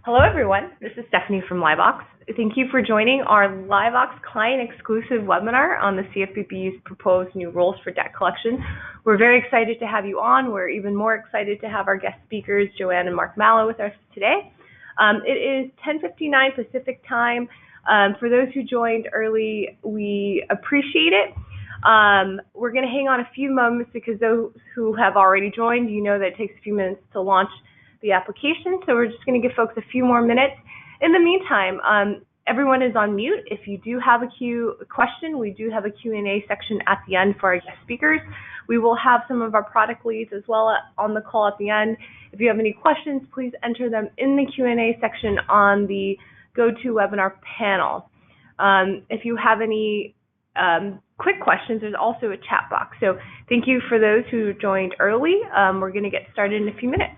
Hello, everyone. This is Stephanie from LiveVox. Thank you for joining our LiveVox client-exclusive webinar on the CFPB's proposed new rules for debt collection. We're very excited to have you on. We're even more excited to have our guest speakers, Joanne and Mark Mallow, with us today. It is 10:59 Pacific time. For those who joined early, we appreciate it. We're going to hang on a few moments because those who have already joined, you know that it takes a few minutes to launch the application, so we're just going to give folks a few more minutes. In the meantime, everyone is on mute. If you do have a question, we do have a Q&A section at the end for our guest speakers. We will have some of our product leads as well on the call at the end. If you have any questions, please enter them in the Q&A section on the GoToWebinar panel. If you have any quick questions, there's also a chat box. So thank you for those who joined early. We're going to get started in a few minutes.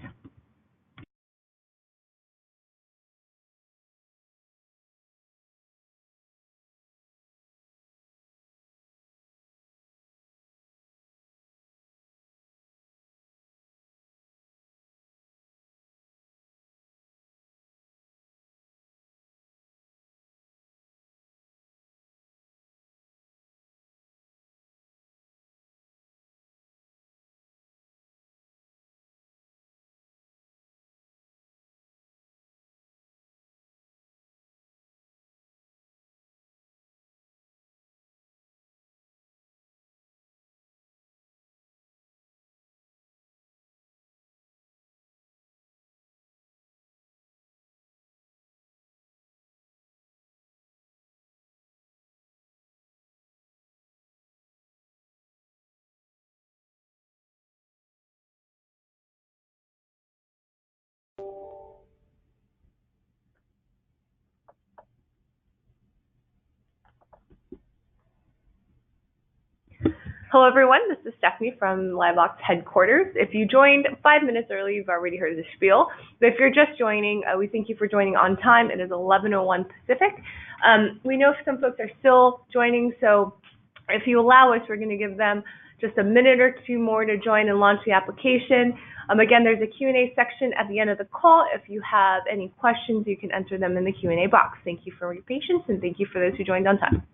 Hello, everyone. This is Stephanie from LiveVox headquarters. If you joined 5 minutes early, you've already heard the spiel. But if you're just joining, we thank you for joining on time. It is 11:01 Pacific. We know some folks are still joining, so if you allow us, we're going to give them just a minute or two more to join and launch the application. Again, there's a Q&A section at the end of the call. If you have any questions, you can enter them in the Q&A box. Thank you for your patience, and thank you for those who joined on time.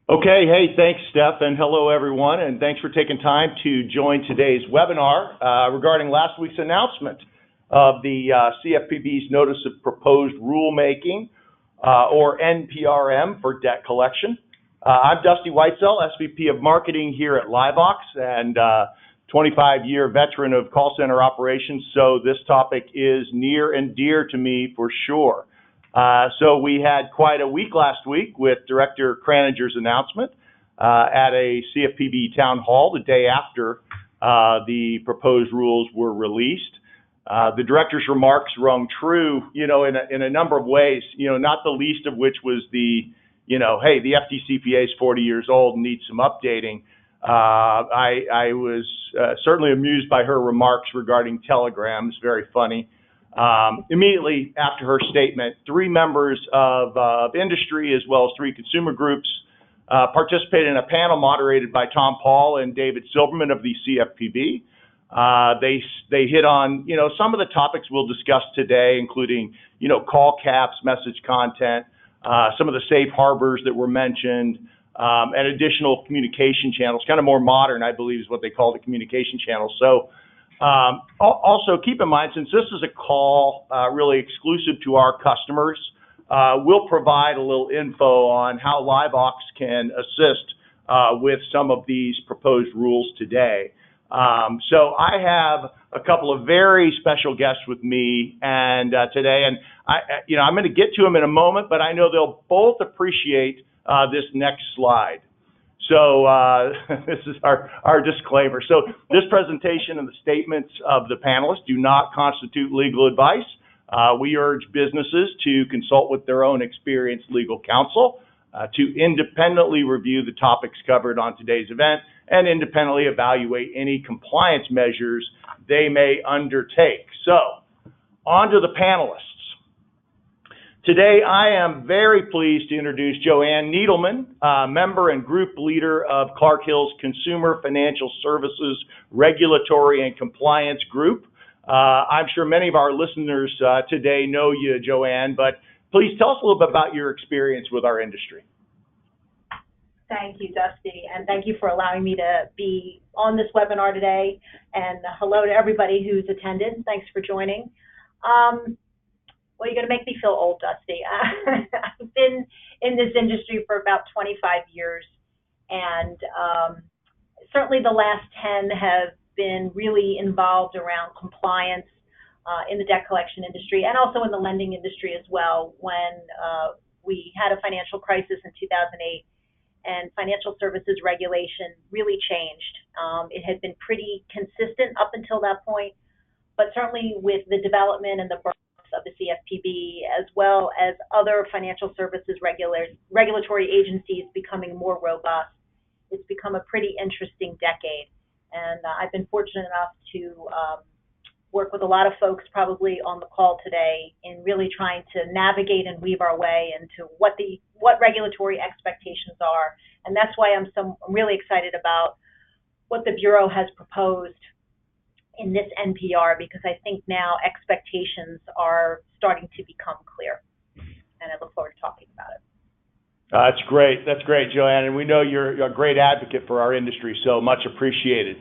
Okay, hey, thanks, Steph, and hello, everyone, and thanks for taking time to join today's webinar regarding last week's announcement of the CFPB's Notice of Proposed Rulemaking, or NPRM, for debt collection. I'm Dusty Whitesell, SVP of Marketing here at LiveVox, and 25-year veteran of call center operations, so this topic is near and dear to me for sure. So we had quite a week last week with Director Kraninger's announcement at a CFPB town hall the day after the proposed rules were released. The director's remarks rung true, in a number of ways, not the least of which was hey, the FDCPA is 40 years old and needs some updating. I was certainly amused by her remarks regarding telegrams, very funny. Immediately after her statement, 3 members of industry as well as 3 consumer groups participated in a panel moderated by Tom Paul and David Silverman of the CFPB. They hit on, some of the topics we'll discuss today, including, call caps, message content, some of the safe harbors that were mentioned, and additional communication channels, kind of more modern, I believe is what they call the communication channels. So also keep in mind, since this is a call really exclusive to our customers, we'll provide a little info on how LiveVox can assist with some of these proposed rules today. So I have a couple of very special guests with me and today, and I'm going to get to them in a moment, but I know they'll both appreciate this next slide. So this is our disclaimer. So this presentation and the statements of the panelists do not constitute legal advice. We urge businesses to consult with their own experienced legal counsel, to independently review the topics covered on today's event, and independently evaluate any compliance measures they may undertake. So, on to the panelists. Today, I am very pleased to introduce Joanne Needleman, member and group leader of Clark Hill's Consumer Financial Services Regulatory and Compliance Group. I'm sure many of our listeners today know you, Joanne, but please tell us a little bit about your experience with our industry. Thank you, Dusty, and thank you for allowing me to be on this webinar today. And hello to everybody who's attended. Thanks for joining. Well, you're going to make me feel old, Dusty. I've been in this industry for about 25 years, and certainly the last 10 have been really involved around compliance in the debt collection industry and also in the lending industry as well. When we had a financial crisis in 2008, and financial services regulation really changed. It had been pretty consistent up until that point, but certainly with the development and the birth of the CFPB, as well as other financial services regulatory agencies becoming more robust, it's become a pretty interesting decade. And I've been fortunate enough to work with a lot of folks probably on the call today in really trying to navigate and weave our way into what regulatory expectations are. And that's why I'm really excited about what the Bureau has proposed in this NPR, because I think now expectations are starting to become clear. And I look forward to talking about it. That's great. That's great, Joanne. And we know you're a great advocate for our industry, so much appreciated.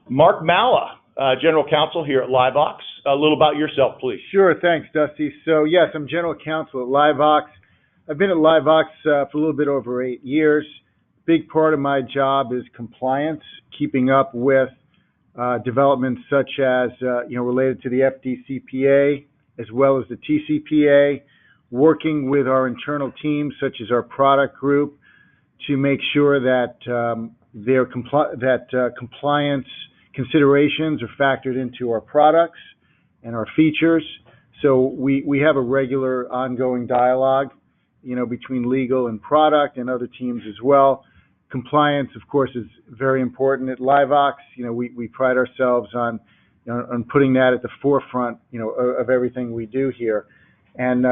Mark Malla, General Counsel here at LiveVox. A little about yourself, please. Sure. Thanks, Dusty. So, yes, I'm General Counsel at LiveVox. I've been at LiveVox for a little bit over 8 years. Big part of my job is compliance, keeping up with developments such as, related to the FDCPA, as well as the TCPA, working with our internal teams, such as our product group, to make sure that compliance considerations are factored into our products and our features. So we have a regular ongoing dialogue, between legal and product and other teams as well. Compliance, of course, is very important at LiveVox. We pride ourselves on putting that at the forefront, of everything we do here. And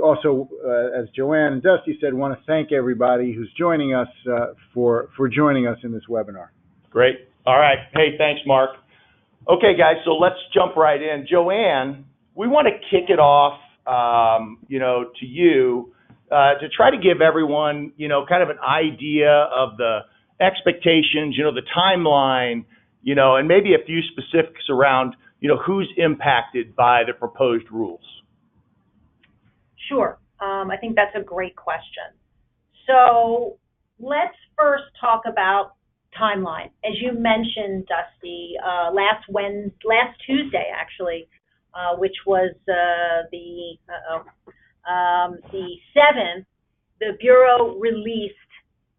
also, as Joanne and Dusty said, want to thank everybody who's joining us for joining us in this webinar. Great. All right. Hey, thanks, Mark. Okay, guys, so let's jump right in. Joanne, we want to kick it off, to you to try to give everyone, kind of an idea of the expectations, the timeline, and maybe a few specifics around, who's impacted by the proposed rules. Sure. I think that's a great question. So let's first talk about timeline. As you mentioned, Dusty, last Tuesday, actually, which was the 7th, the Bureau released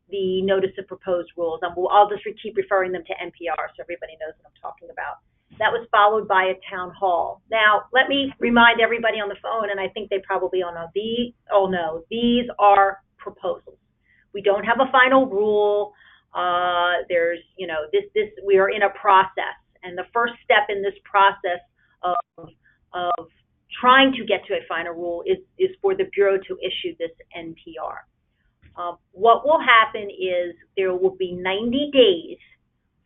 the Notice of Proposed Rules. And I'll just keep referring them to NPR so everybody knows what I'm talking about. That was followed by a town hall. Now, let me remind everybody on the phone, and I think they probably all know, these are proposals. We don't have a final rule. We are in a process. And the first step in this process of trying to get to a final rule is for the Bureau to issue this NPR. What will happen is there will be 90 days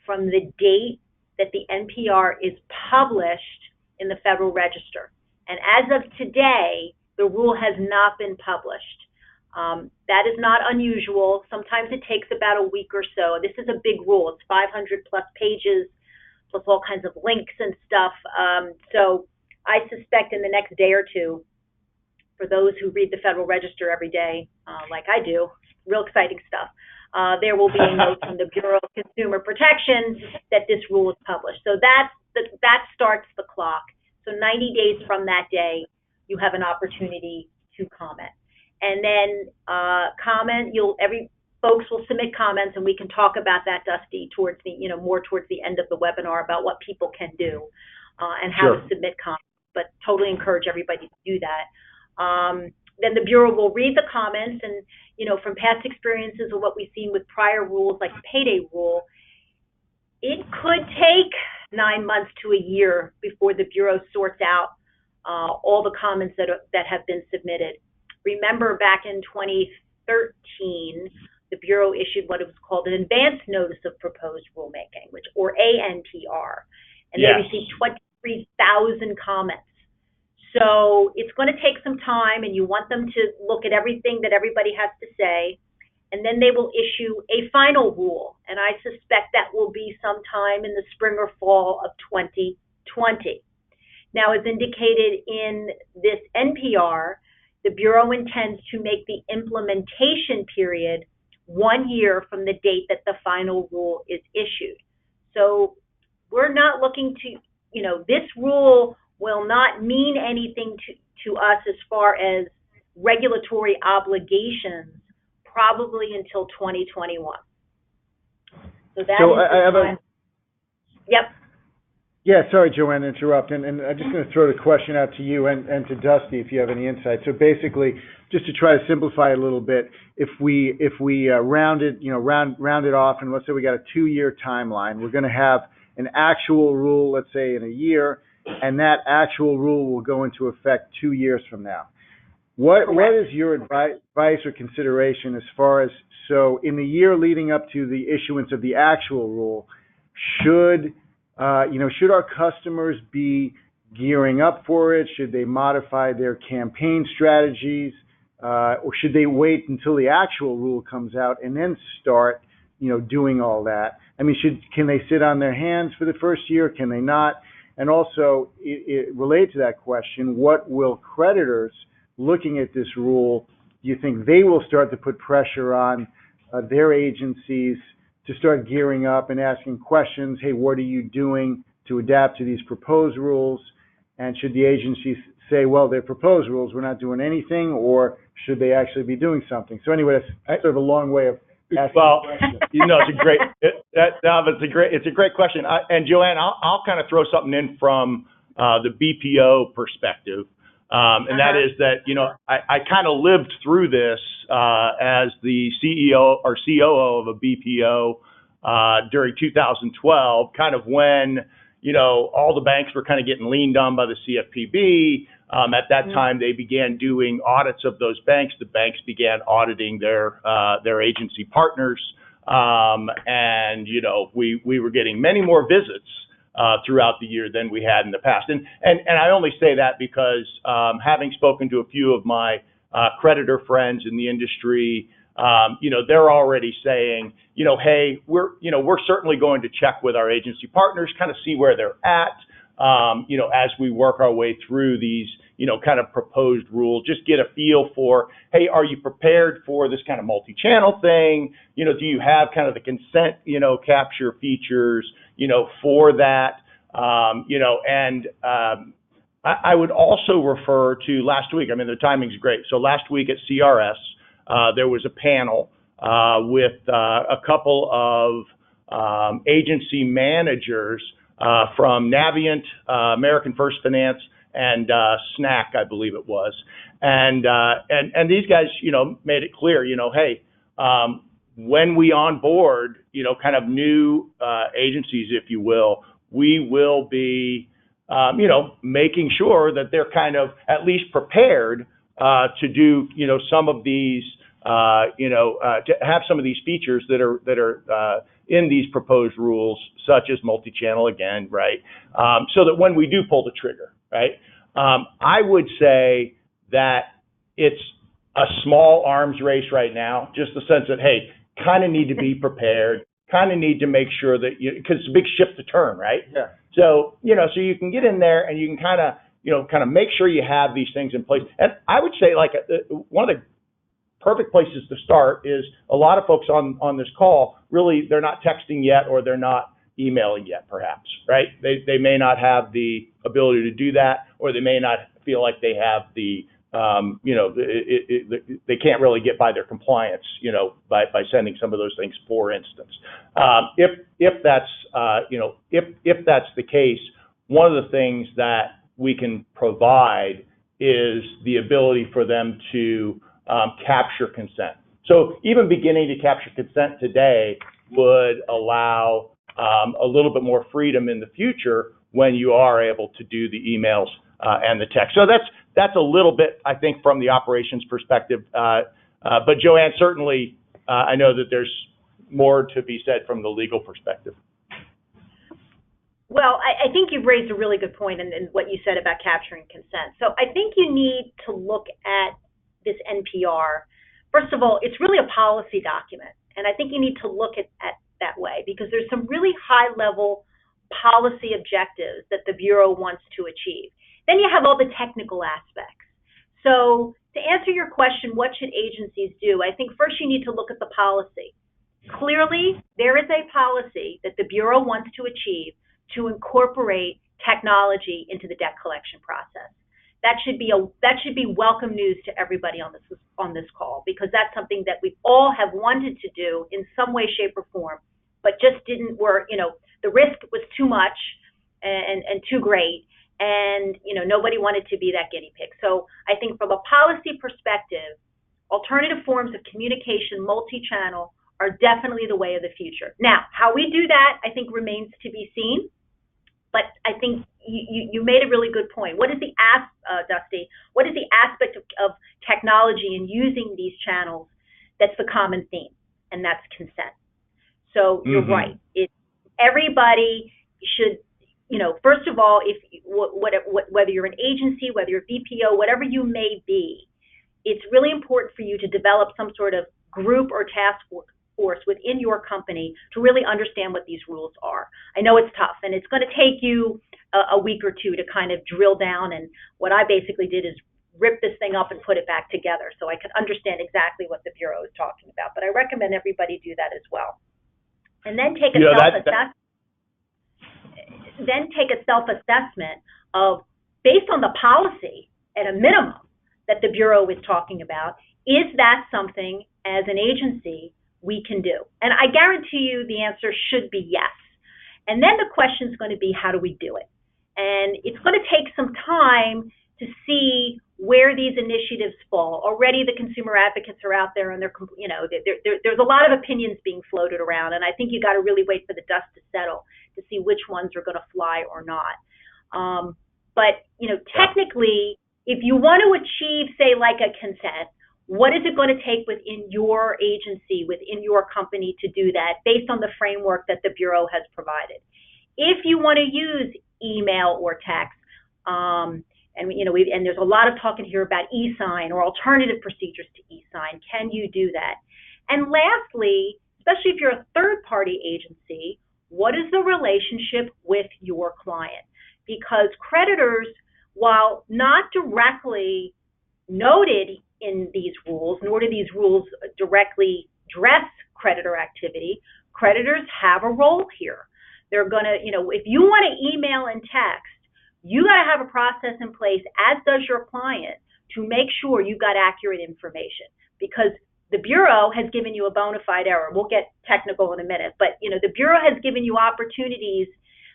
from the date that the NPR is published in the Federal Register. And as of today, the rule has not been published. That is not unusual. Sometimes it takes about a week or so. This is a big rule. It's 500 plus pages, plus all kinds of links and stuff. So I suspect in the next day or two, for those who read the Federal Register every day, like I do, real exciting stuff, there will be a note from the Bureau of Consumer Protection that this rule is published. So that starts the clock. So 90 days from that day, you have an opportunity to comment. And then folks will submit comments, and we can talk about that, Dusty, towards the, more towards the end of the webinar about what people can do and how to submit comments. But totally encourage everybody to do that. Then the Bureau will read the comments, and from past experiences or what we've seen with prior rules like the payday rule, it could take 9 months to a year before the Bureau sorts out all the comments that have been submitted. Remember, back in 2013, the Bureau issued what it was called an Advance Notice of Proposed Rulemaking, or ANPR, and they received 23,000 comments. So it's going to take some time, and you want them to look at everything that everybody has to say, and then they will issue a final rule, and I suspect that will be sometime in the spring or fall of 2020. Now, as indicated in this NPR, the Bureau intends to make the implementation period 1 year from the date that the final rule is issued. So we're not looking to, this rule will not mean anything to us as far as regulatory obligations probably until 2021. So I have a... Yep. Yeah, sorry, Joanne, to interrupt, and I'm just going to throw the question out to you and to Dusty if you have any insight. So basically, just to try to simplify it a little bit, if we round it off, and let's say we got a 2-year timeline, we're going to have an actual rule, let's say in a year, and that actual rule will go into effect 2 years from now. What is your advice or consideration as far as, so in the year leading up to the issuance of the actual rule, should our customers be gearing up for it? Should they modify their campaign strategies? Or should they wait until the actual rule comes out and then start, doing all that? I mean, can they sit on their hands for the first year? Can they not? And also, related to that question, what will creditors looking at this rule, do you think they will start to put pressure on their agencies to start gearing up and asking questions? Hey, what are you doing to adapt to these proposed rules? And should the agencies say, well, they're proposed rules, we're not doing anything, or should they actually be doing something? So anyway, that's sort of a long way of asking the question. It's a great question. And Joanne, I'll kind of throw something in from the BPO perspective. And that is that, I kind of lived through this as the CEO or COO of a BPO during 2012, kind of when, all the banks were kind of getting leaned on by the CFPB. At that time, they began doing audits of those banks. The banks began auditing their agency partners. And, we were getting many more visits throughout the year than we had in the past. And I only say that because having spoken to a few of my creditor friends in the industry, they're already saying, hey, we're certainly going to check with our agency partners, kind of see where they're at, as we work our way through these, kind of proposed rules, just get a feel for, hey, are you prepared for this kind of multi-channel thing? Do you have kind of the consent, capture features, for that, and I would also refer to last week. I mean, the timing's great. So last week at CRS, there was a panel with a couple of agency managers from Navient, American First Finance, and SNAC, I believe it was, and these guys, made it clear, hey. When we onboard, kind of new agencies, if you will, we will be, making sure that they're kind of at least prepared to do, some of these, to have some of these features that are in these proposed rules, such as multi-channel again, right? So that when we do pull the trigger, right? I would say that it's a small arms race right now, just the sense that, hey, kind of need to be prepared, kind of need to make sure that because it's a big ship to turn, right? Yeah. So, so you can get in there and you can kind of make sure you have these things in place. And I would say, like, one of the perfect places to start is a lot of folks on this call, really, they're not texting yet or they're not emailing yet, perhaps, right? They may not have the ability to do that, or they may not feel like they have the they can't really get by their compliance, by sending some of those things, for instance. If that's the case, one of the things that we can provide is the ability for them to capture consent. So even beginning to capture consent today would allow a little bit more freedom in the future when you are able to do the emails and the text. So that's a little bit, I think, from the operations perspective. But Joanne, certainly, I know that there's more to be said from the legal perspective. Well, I think you've raised a really good point in what you said about capturing consent. So I think you need to look at this NPR. First of all, it's really a policy document, and I think you need to look at that way because there's some really high-level policy objectives that the Bureau wants to achieve. Then you have all the technical aspects. So to answer your question, what should agencies do? I think first you need to look at the policy. Clearly, there is a policy that the Bureau wants to achieve to incorporate technology into the debt collection process. That should be welcome news to everybody on this call because that's something that we all have wanted to do in some way, shape, or form, but just didn't work. The risk was too much and too great. And, nobody wanted to be that guinea pig. So I think from a policy perspective, alternative forms of communication, multi-channel, are definitely the way of the future. Now, how we do that, I think, remains to be seen. But I think you made a really good point. What is the Dusty? What is the aspect of technology and using these channels that's the common theme? And that's consent. So you're right. Everybody should, first of all, whether you're an agency, whether you're BPO, whatever you may be, it's really important for you to develop some sort of group or task force within your company to really understand what these rules are. I know it's tough, and it's going to take you a week or two to kind of drill down, and what I basically did is rip this thing up and put it back together so I could understand exactly what the Bureau is talking about. But I recommend everybody do that as well. And then take a self-assessment. Then take a self-assessment of, based on the policy at a minimum that the Bureau is talking about, is that something as an agency we can do? And I guarantee you the answer should be yes. And then the question is going to be, how do we do it? And it's going to take some time to see where these initiatives fall. Already the consumer advocates are out there, and there's a lot of opinions being floated around, and I think you got to really wait for the dust to settle to see which ones are going to fly or not. But technically, if you want to achieve, say, like a consent, what is it going to take within your agency, within your company to do that based on the framework that the Bureau has provided? If you want to use email or text, and there's a lot of talk in here about e-sign or alternative procedures to e-sign. Can you do that? And lastly, especially if you're a third-party agency, what is the relationship with your client? Because creditors, while not directly noted in these rules, nor do these rules directly address creditor activity, creditors have a role here. They're going to, if you want to email and text, you got to have a process in place, as does your client, to make sure you got accurate information. Because the Bureau has given you a bona fide error. We'll get technical in a minute, but the Bureau has given you opportunities.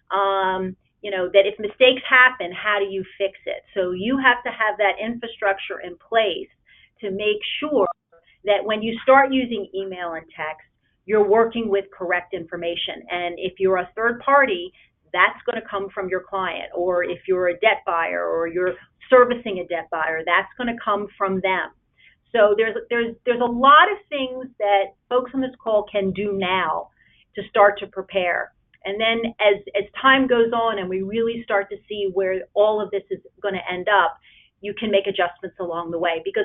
That if mistakes happen, how do you fix it? So you have to have that infrastructure in place to make sure that when you start using email and text, you're working with correct information. And if you're a third party, that's going to come from your client. Or if you're a debt buyer or you're servicing a debt buyer, that's going to come from them. So there's a lot of things that folks on this call can do now to start to prepare. And then as time goes on and we really start to see where all of this is going to end up, you can make adjustments along the way, because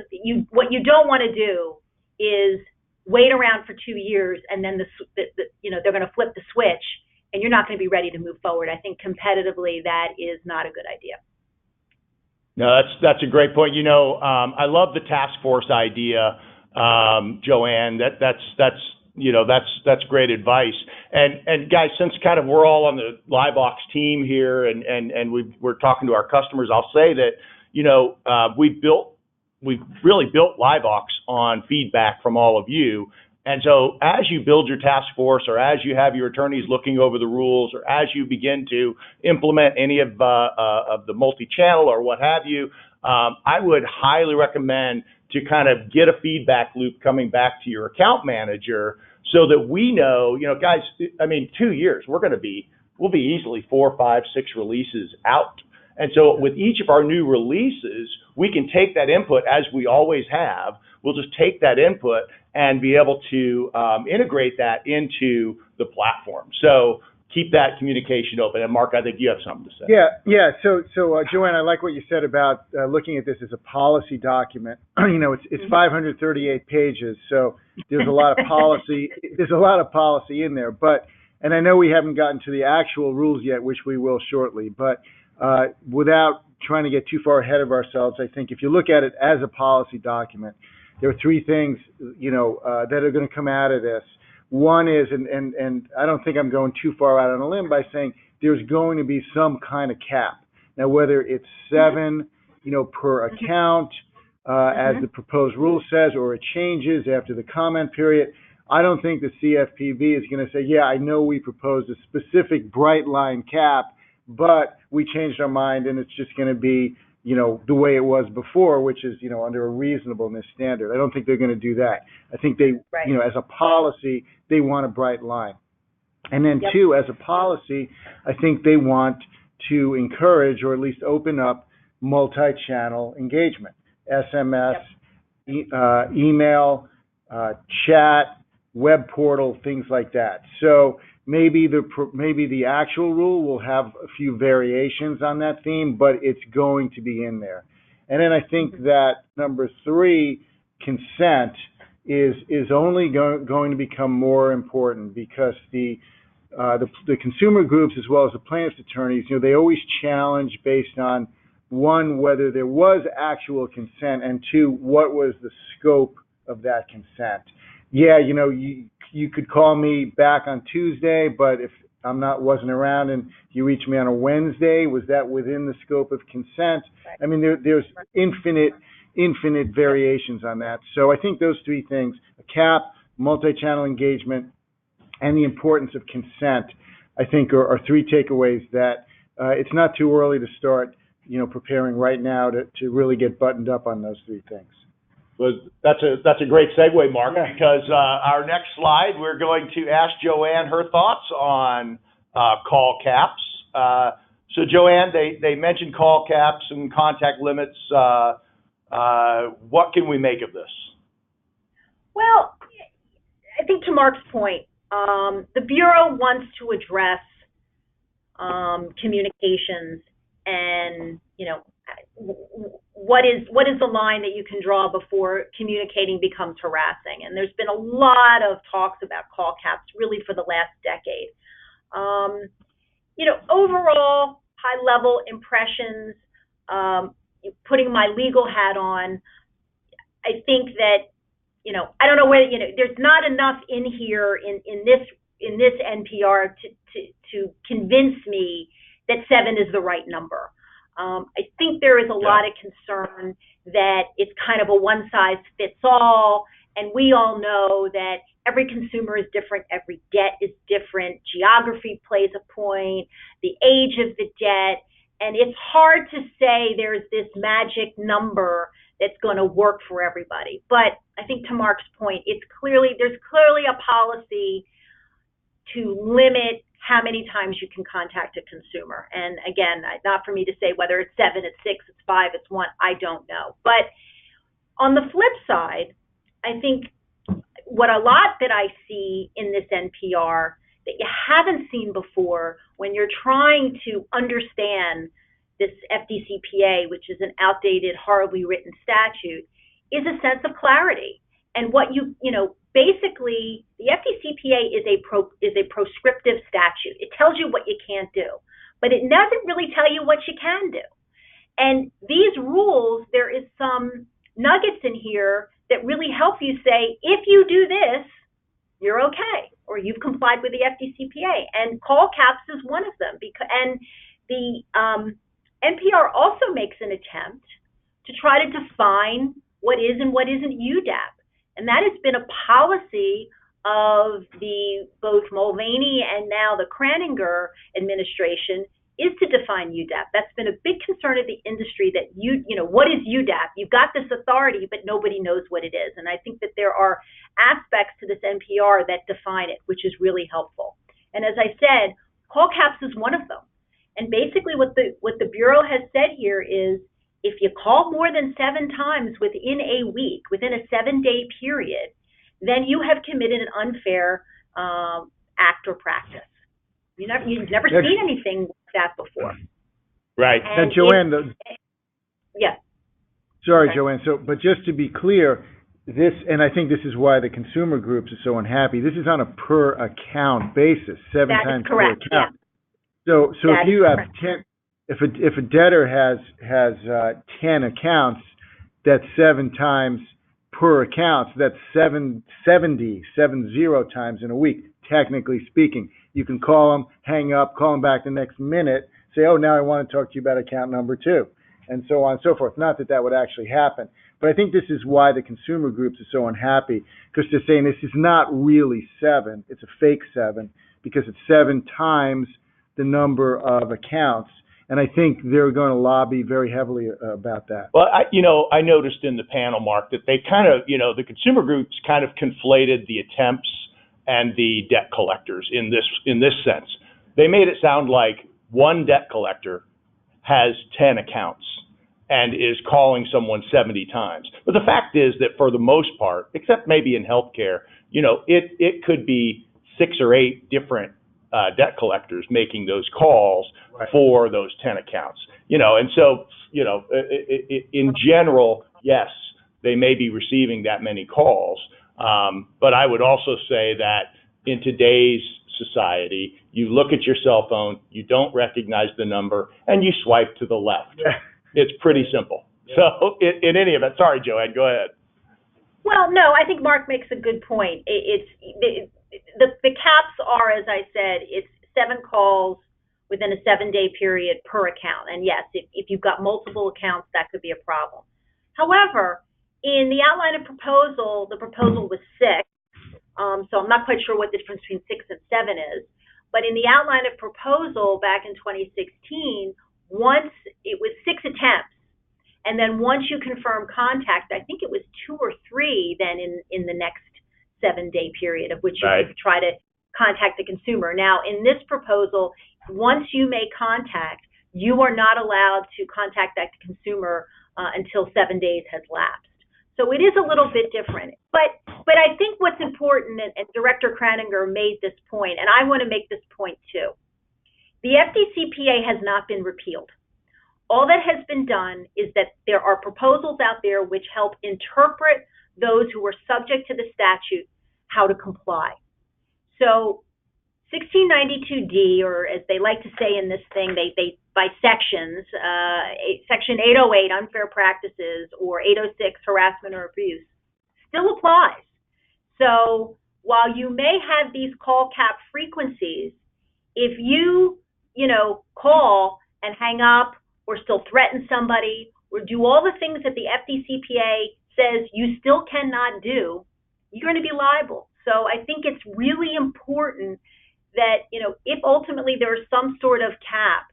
what you don't want to do is wait around for 2 years and then they're going to flip the switch and you're not going to be ready to move forward. I think competitively that is not a good idea. No, that's a great point. I love the task force idea, Joanne. That's great advice. And guys, since kind of we're all on the LiveVox team here and we're talking to our customers, I'll say that we've really built LiveVox on feedback from all of you. And so as you build your task force, or as you have your attorneys looking over the rules, or as you begin to implement any of the multi-channel or what have you, I would highly recommend to kind of get a feedback loop coming back to your account manager, so that we know, guys, 2 years, we'll be easily 4, 5, 6 releases out. And so with each of our new releases, we can take that input, as we always have. We'll just take that input and be able to integrate that into the platform. So keep that communication open. And Mark, I think you have something to say. Yeah. So Joanne, I like what you said about looking at this as a policy document. It's 538 pages, so there's a lot of policy. There's a lot of policy in there. And I know we haven't gotten to the actual rules yet, which we will shortly. But without trying to get too far ahead of ourselves, I think if you look at it as a policy document, there are 3 things, that are going to come out of this. One is, and I don't think I'm going too far out on a limb by saying there's going to be some kind of cap. Now, whether it's 7, per account, as the proposed rule says, or it changes after the comment period, I don't think the CFPB is going to say, yeah, I know we proposed a specific bright line cap, but we changed our mind and it's just going to be, the way it was before, which is, under a reasonableness standard. I don't think they're going to do that. I think they, as a policy, they want a bright line. And then 2, as a policy, I think they want to encourage, or at least open up, multi-channel engagement, SMS, email, chat, web portal, things like that. So maybe the actual rule will have a few variations on that theme, but it's going to be in there. And then I think that number 3, consent, is only going to become more important, because the consumer groups, as well as the plaintiffs' attorneys, they always challenge based on, 1, whether there was actual consent, and 2, what was the scope of that consent. Yeah, you could call me back on Tuesday, but if wasn't around and you reach me on a Wednesday, was that within the scope of consent? I mean, there's infinite variations on that. So I think those 3 things, a cap, multi-channel engagement, and the importance of consent, I think are 3 takeaways that it's not too early to start, preparing right now to really get buttoned up on those 3 things. Well, that's a great segue, Mark, because our next slide, we're going to ask Joanne her thoughts on call caps. So Joanne, they mentioned call caps and contact limits. What can we make of this? Well, I think to Mark's point, the Bureau wants to address communications and, what is the line that you can draw before communicating becomes harassing? And there's been a lot of talks about call caps really for the last decade. Overall, high-level impressions, putting my legal hat on, I think that, I don't know whether, there's not enough in here in this NPR to convince me that 7 is the right number. I think there is a lot of concern that it's kind of a one-size-fits-all, and we all know that every consumer is different, every debt is different, geography plays a point, the age of the debt, and it's hard to say there's this magic number that's going to work for everybody. But I think to Mark's point, there's clearly a policy to limit how many times you can contact a consumer. And again, not for me to say whether it's 7, it's 6, it's 5, it's 1, I don't know. But on the flip side, I think what a lot that I see in this NPR that you haven't seen before when you're trying to understand this FDCPA, which is an outdated, horribly written statute, is a sense of clarity. And what basically, the FDCPA is a proscriptive statute. It tells you what you can't do, but it doesn't really tell you what you can do. And these rules, there is some nuggets in here that really help you say, if you do this, you're okay, or you've complied with the FDCPA. And call caps is one of them. And the NPR also makes an attempt to try to define what is and what isn't UDAP. And that has been a policy of both Mulvaney and now the Kraninger administration, is to define UDAP. That's been a big concern of the industry, that what is UDAP? You've got this authority, but nobody knows what it is. And I think that there are aspects to this NPR that define it, which is really helpful. And as I said, call caps is one of them. And basically what the Bureau has said here is, if you call more than 7 times within a week, within a 7-day period, then you have committed an unfair act or practice. You've never seen anything like that before. Right. And Joanne, yeah. Sorry, Okay. Joanne. But just to be clear, this, and I think this is why the consumer groups are so unhappy, this is on a per account basis, 7 That times is correct, per account. yeah. So if you have 10, if a debtor has 10 accounts, that's 7 times per account. So that's 70 times in a week, technically speaking. You can call them, hang up, call them back the next minute, say, oh, now I want to talk to you about account number 2, and so on and so forth. Not that that would actually happen. But I think this is why the consumer groups are so unhappy, because they're saying this is not really 7. It's a fake 7, because it's 7 times the number of accounts. And I think they're going to lobby very heavily about that. Well, I noticed in the panel, Mark, that they kind of, the consumer groups kind of conflated the attempts and the debt collectors in this sense. They made it sound like one debt collector has 10 accounts and is calling someone 70 times. But the fact is that for the most part, except maybe in healthcare, it could be 6 or 8 different debt collectors making those calls for those 10 accounts. And so, in general, yes, they may be receiving that many calls. But I would also say that in today's society, you look at your cell phone, you don't recognize the number, and you swipe to the left. It's pretty simple. So in any event, sorry, Joanne, go ahead. Well, no, I think Mark makes a good point. The caps are, as I said, it's 7 calls within a 7-day period per account. And yes, if you've got multiple accounts, that could be a problem. However, in the outline of proposal, the proposal was 6. So I'm not quite sure what the difference between 6 and 7 is. But in the outline of proposal back in 2016, once it was 6 attempts. And then once you confirm contact, I think it was 2 or 3 then in the next 7-day period of which you could try to contact the consumer. Now, in this proposal, once you make contact, you are not allowed to contact that consumer until 7 days has lapsed. So it is a little bit different. But I think what's important, and Director Kraninger made this point, and I want to make this point too. The FDCPA has not been repealed. All that has been done is that there are proposals out there which help interpret those who are subject to the statute how to comply. So 1692D, or as they like to say in this thing, they by sections, Section 808, unfair practices, or 806, harassment or abuse, still applies. So while you may have these call cap frequencies, if you call and hang up, or still threaten somebody, or do all the things that the FDCPA says you still cannot do, you're going to be liable. So I think it's really important that, if ultimately there is some sort of cap,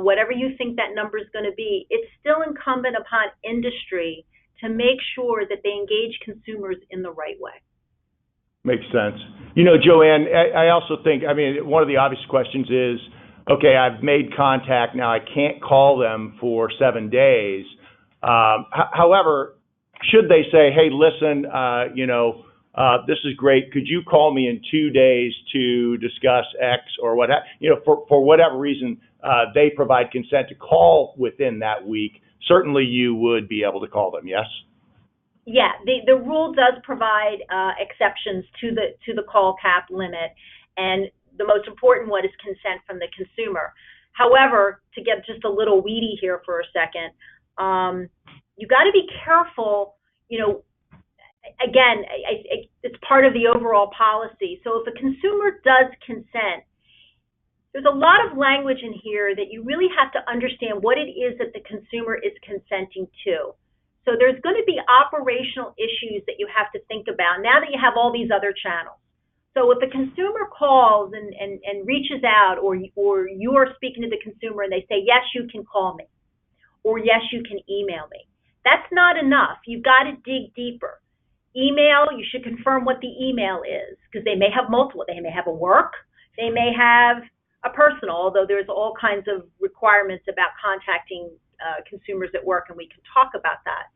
whatever you think that number is going to be, it's still incumbent upon industry to make sure that they engage consumers in the right way. Makes sense. Joanne, I also think, one of the obvious questions is, okay, I've made contact, now I can't call them for 7 days. However, should they say, hey, listen, this is great. Could you call me in 2 days to discuss X or what, for whatever reason, they provide consent to call within that week, certainly you would be able to call them, yes? Yeah, the rule does provide exceptions to the call cap limit, and the most important one is consent from the consumer. However, to get just a little weedy here for a second, you got to be careful. Again, it's part of the overall policy. So if a consumer does consent, there's a lot of language in here that you really have to understand what it is that the consumer is consenting to. So there's going to be operational issues that you have to think about now that you have all these other channels. So if a consumer calls and reaches out, or you are speaking to the consumer and they say, yes, you can call me, or yes, you can email me, that's not enough. You've got to dig deeper. Email, you should confirm what the email is, because they may have multiple. They may have a work, they may have a personal, although there's all kinds of requirements about contacting consumers at work, and we can talk about that.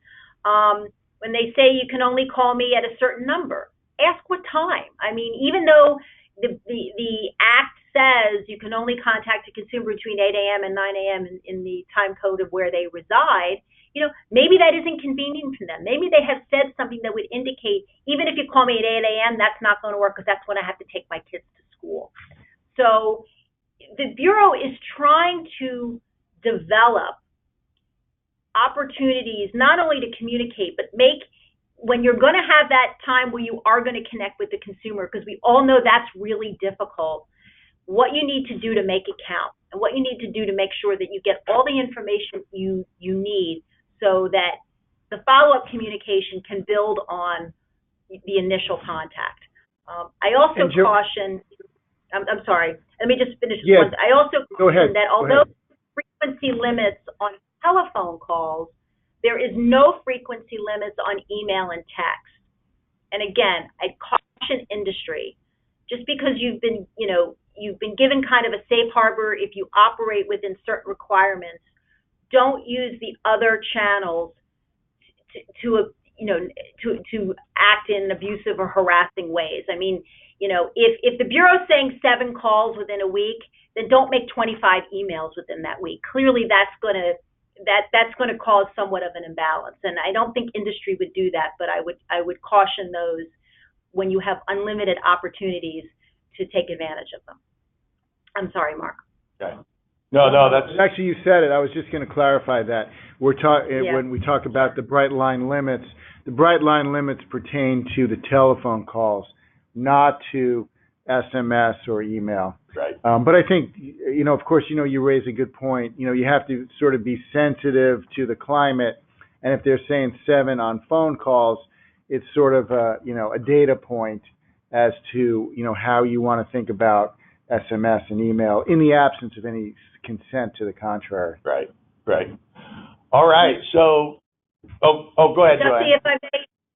When they say you can only call me at a certain number, ask what time. I mean, even though the Act says you can only contact a consumer between 8 a.m. and 9 a.m. in the time code of where they reside, maybe that isn't convenient for them. Maybe they have said something that would indicate, even if you call me at 8 a.m., that's not going to work because that's when I have to take my kids to school. So the Bureau is trying to develop opportunities not only to communicate, but when you're going to have that time where you are going to connect with the consumer, because we all know that's really difficult, what you need to do to make it count, and what you need to do to make sure that you get all the information you need so that the follow-up communication can build on the initial contact. I also caution, I'm sorry, let me just finish this one. I also caution that although frequency limits on telephone calls, there is no frequency limits on email and text. And again, I caution industry, just because you've been given kind of a safe harbor if you operate within certain requirements, don't use the other channels to act in abusive or harassing ways. I mean, if the Bureau's saying 7 calls within a week, then don't make 25 emails within that week. Clearly, that's going to cause somewhat of an imbalance, and I don't think industry would do that. But I would caution those when you have unlimited opportunities to take advantage of them. I'm sorry, Mark. Okay. No, that's actually, you said it. I was just going to clarify that. When we talk about the bright line limits, the bright line limits pertain to the telephone calls, not to SMS or email. Right. But I think, of course, you raise a good point. You have to sort of be sensitive to the climate, and if they're saying 7 on phone calls, it's sort of a data point as to how you want to think about SMS and email in the absence of any consent to the contrary. Right. All right. So, go ahead, Joanne.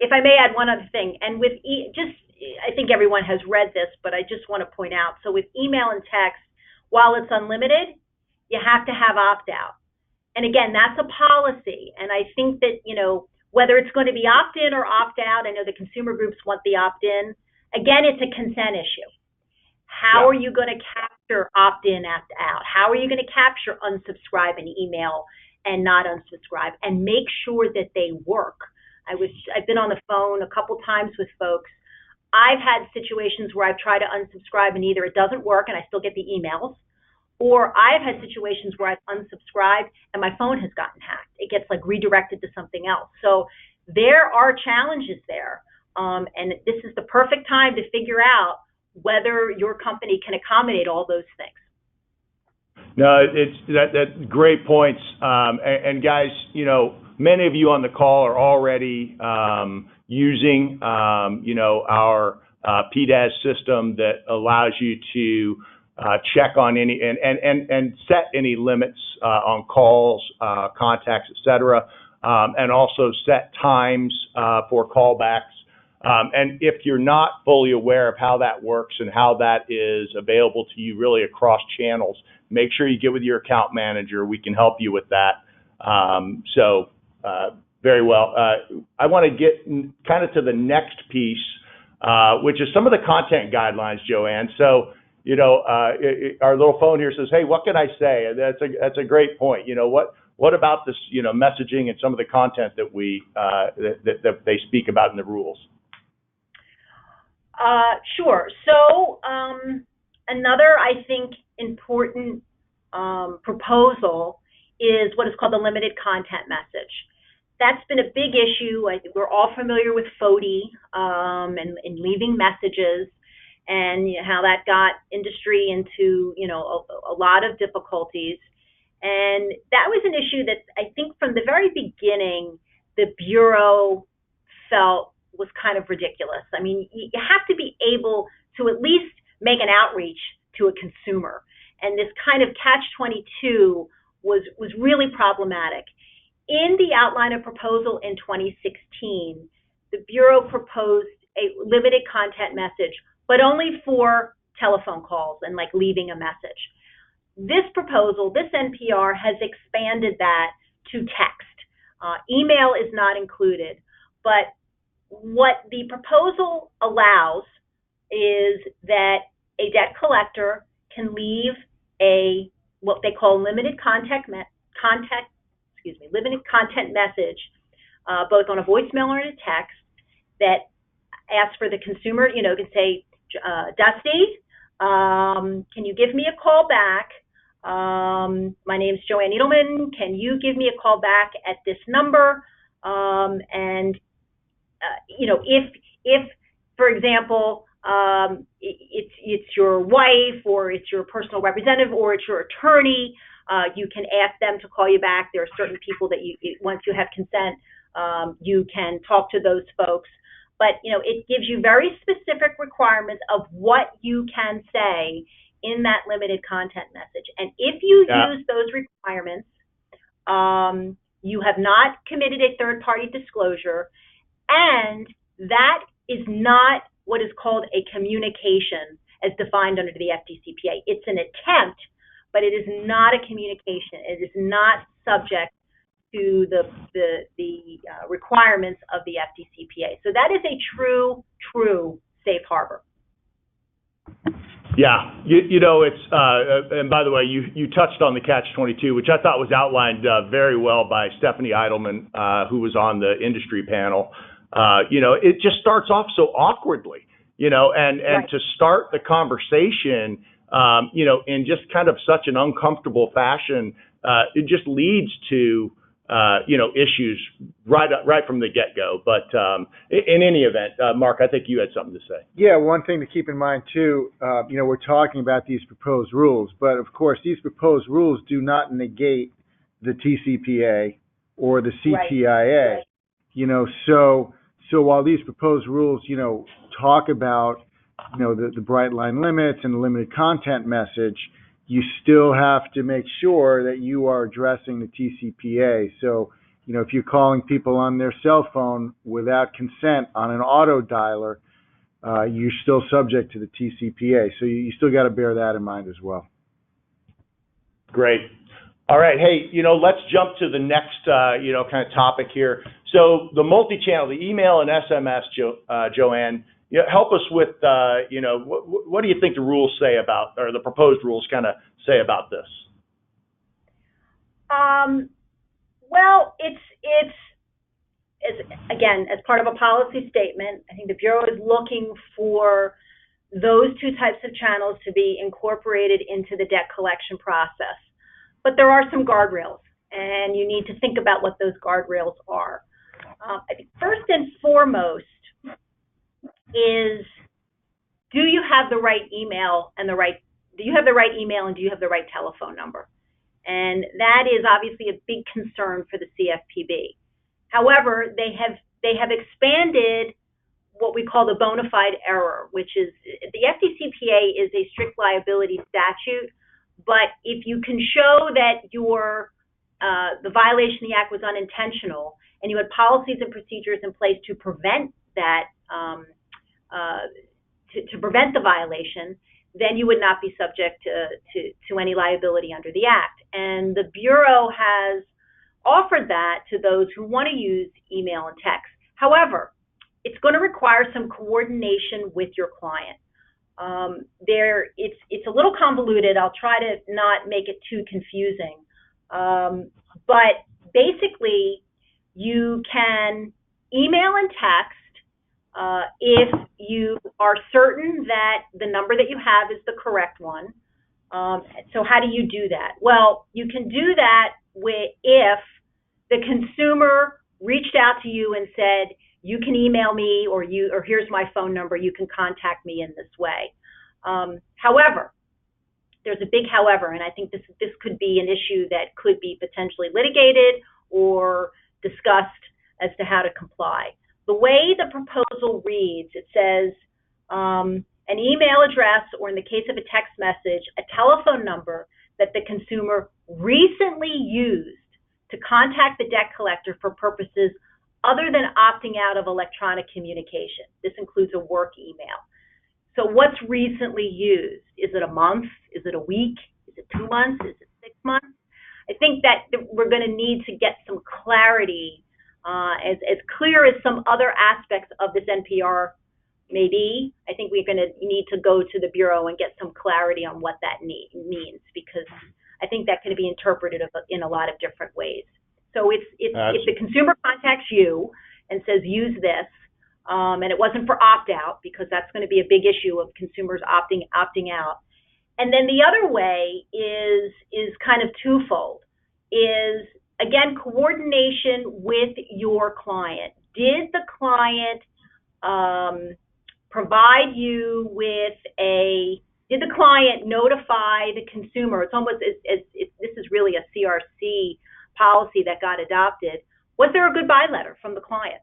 If I may add one other thing, and with I think everyone has read this, but I just want to point out. So with email and text, while it's unlimited, you have to have opt-out. And again, that's a policy. And I think that, whether it's going to be opt-in or opt-out, I know the consumer groups want the opt-in. Again, it's a consent issue. How are you going to capture opt-in, opt-out? How are you going to capture unsubscribe and email and not unsubscribe, and make sure that they work? I've been on the phone a couple times with folks. I've had situations where I've tried to unsubscribe and either it doesn't work and I still get the emails, or I've had situations where I've unsubscribed and my phone has gotten hacked. It gets redirected to something else. So there are challenges there, and this is the perfect time to figure out whether your company can accommodate all those things. No, it's that great points. And guys, many of you on the call are already using, our PDAS system that allows you to check on any and set any limits on calls, contacts, et cetera, and also set times for callbacks. And if you're not fully aware of how that works and how that is available to you really across channels, make sure you get with your account manager. We can help you with that. Very well. I want to get kind of to the next piece which is some of the content guidelines, Joanne. So, you know, our little phone here says, hey, what can I say? And that's a great point. You know, what about this, you know, messaging and some of the content that that they speak about in the rules? Sure. So another, I think, important proposal is what is called the limited content message. That's been a big issue. I think we're all familiar with FODI and leaving messages, and you know, how that got industry into, you know, a lot of difficulties. And that was an issue that I think from the very beginning, the Bureau felt was kind of ridiculous. I mean, you have to be able to at least make an outreach to a consumer. And this kind of catch-22 was really problematic. In the outline of proposal in 2016, the Bureau proposed a limited content message, but only for telephone calls and like leaving a message. This proposal, this NPR, has expanded that to text. Email is not included, but what the proposal allows is that a debt collector can leave what they call limited content message, both on a voicemail or in a text, that asks for the consumer, you know, can say, Dusty, can you give me a call back? My name's Joanne Edelman. Can you give me a call back at this number? You know, if for example, it's your wife, or it's your personal representative, or it's your attorney, you can ask them to call you back. There are certain people that once you have consent, you can talk to those folks. But, you know, it gives you very specific requirements of what you can say in that limited content message. And if you use those requirements, you have not committed a third-party disclosure, and that is not what is called a communication as defined under the FDCPA. It's an attempt, but it is not a communication. It is not subject to the requirements of the FDCPA. So that is a true safe harbor. Yeah, you know, it's, and by the way, you touched on the catch-22, which I thought was outlined very well by Stephanie Eidelman, who was on the industry panel. You know, it just starts off so awkwardly, you know, and right. To start the conversation, you know, in just kind of such an uncomfortable fashion, it just leads to, you know, issues right from the get-go. But in any event, Mark, I think you had something to say. Yeah, one thing to keep in mind, too, you know, we're talking about these proposed rules, but of course, these proposed rules do not negate the TCPA or the CTIA. Right. You know, so while these proposed rules, you know, talk about, you know, the bright line limits and the limited content message, you still have to make sure that you are addressing the TCPA. So, you know, if you're calling people on their cell phone without consent on an auto dialer, you're still subject to the TCPA. So you still got to bear that in mind as well. Great. All right. Hey, you know, let's jump to the next, you know, kind of topic here. So the multi-channel, the email and SMS, Joanne, you know, help us with, you know, what do you think the rules say about, or the proposed rules kind of say about this? Well, it's again, as part of a policy statement, I think the Bureau is looking for those two types of channels to be incorporated into the debt collection process. But there are some guardrails, and you need to think about what those guardrails are. I think first and foremost is, do you have the right email and do you have the right telephone number? And that is obviously a big concern for the CFPB. However, they have expanded what we call the bona fide error, which is the FDCPA is a strict liability statute, but if you can show that the violation of the act was unintentional and you had policies and procedures in place to prevent that, to prevent the violation, then you would not be subject to any liability under the act. And the Bureau has offered that to those who want to use email and text. However, it's going to require some coordination with your client. It's a little convoluted. I'll try to not make it too confusing. But basically, you can email and text if you are certain that the number that you have is the correct one. So how do you do that? Well, you can do that if the consumer reached out to you and said, you can email me, or here's my phone number, you can contact me in this way. However, there's a big however, and I think this could be an issue that could be potentially litigated or discussed as to how to comply. The way the proposal reads, it says an email address, or in the case of a text message, a telephone number that the consumer recently used to contact the debt collector for purposes other than opting out of electronic communication. This includes a work email. So what's recently used? Is it a month? Is it a week? Is it 2 months? Is it 6 months? I think that we're going to need to get some clarity, as clear as some other aspects of this NPR may be. I think we're going to need to go to the Bureau and get some clarity on what that means, because I think that can be interpreted in a lot of different ways. So if the consumer contacts you and says, use this, and it wasn't for opt-out, because that's going to be a big issue of consumers opting out. And then the other way is kind of twofold, is, again, coordination with your client. Did the client provide you with did the client notify the consumer? It's almost, this is really a CRC policy that got adopted. Was there a goodbye letter from the client?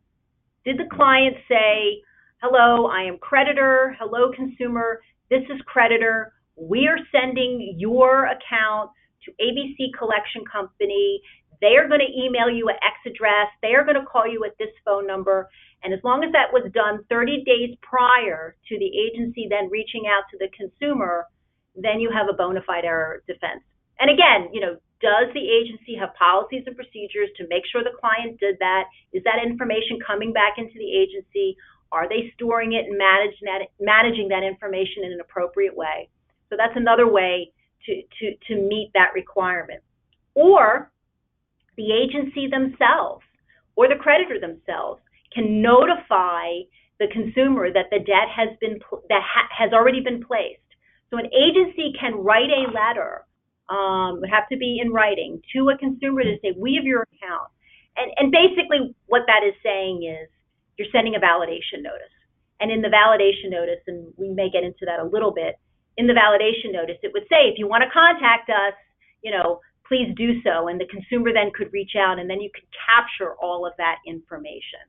Did the client say, hello, I am creditor, hello consumer, this is creditor, we are sending your account to ABC Collection Company, they are going to email you at X address, they are going to call you at this phone number, and as long as that was done 30 days prior to the agency then reaching out to the consumer, then you have a bona fide error defense. And again, does the agency have policies and procedures to make sure the client did that? Is that information coming back into the agency? Are they storing it and managing that information in an appropriate way? So that's another way to meet that requirement. Or the agency themselves or the creditor themselves can notify the consumer that the debt has already been placed. So an agency can write a letter, would have to be in writing, to a consumer to say, we have your account. And basically what that is saying is you're sending a validation notice. And in the validation notice, and we may get into that a little bit, in the validation notice, it would say, if you want to contact us, please do so. And the consumer then could reach out, and then you could capture all of that information.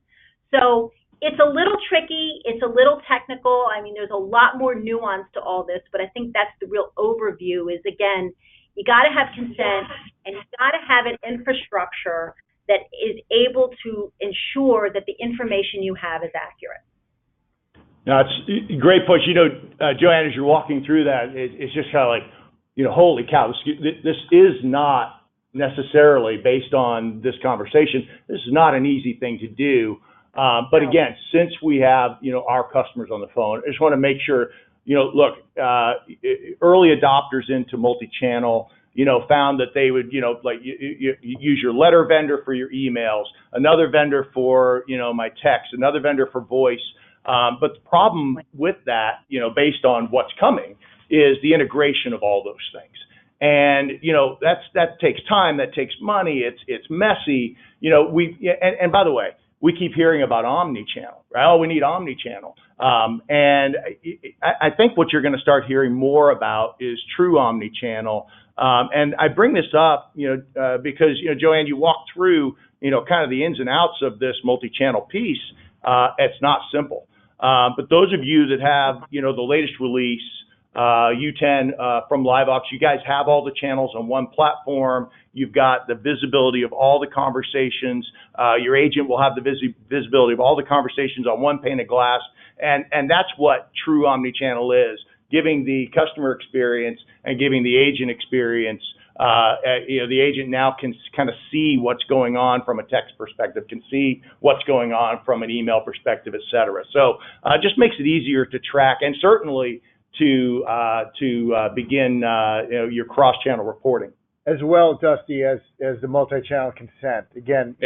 So it's a little tricky. It's a little technical. I mean, there's a lot more nuance to all this, but I think that's the real overview is, again, you got to have consent, and you got to have an infrastructure that is able to ensure that the information you have is accurate. No, it's a great push. Joanne, as you're walking through that, it's just kind of like, holy cow, this is not necessarily, based on this conversation, this is not an easy thing to do. But again, since we have, our customers on the phone, I just want to make sure, look, early adopters into multi-channel, found that they would, you use your letter vendor for your emails, another vendor for, my text, another vendor for voice. But the problem with that, based on what's coming, is the integration of all those things. And, that takes time, that takes money, it's messy, and by the way, we keep hearing about omni-channel, right? Oh, we need omni-channel. And I think what you're going to start hearing more about is true omni-channel. And I bring this up, because, Joanne, you walked through, kind of the ins and outs of this multi-channel piece. It's not simple. But those of you that have, the latest release, U10 from LiveVox, you guys have all the channels on one platform. You've got the visibility of all the conversations. Your agent will have the visibility of all the conversations on one pane of glass. And that's what true omnichannel is, giving the customer experience and giving the agent experience the agent now can kind of see what's going on from a text perspective, can see what's going on from an email perspective, et cetera. So it just makes it easier to track and certainly to begin your cross-channel reporting. As well, Dusty, as the multi-channel consent. Again,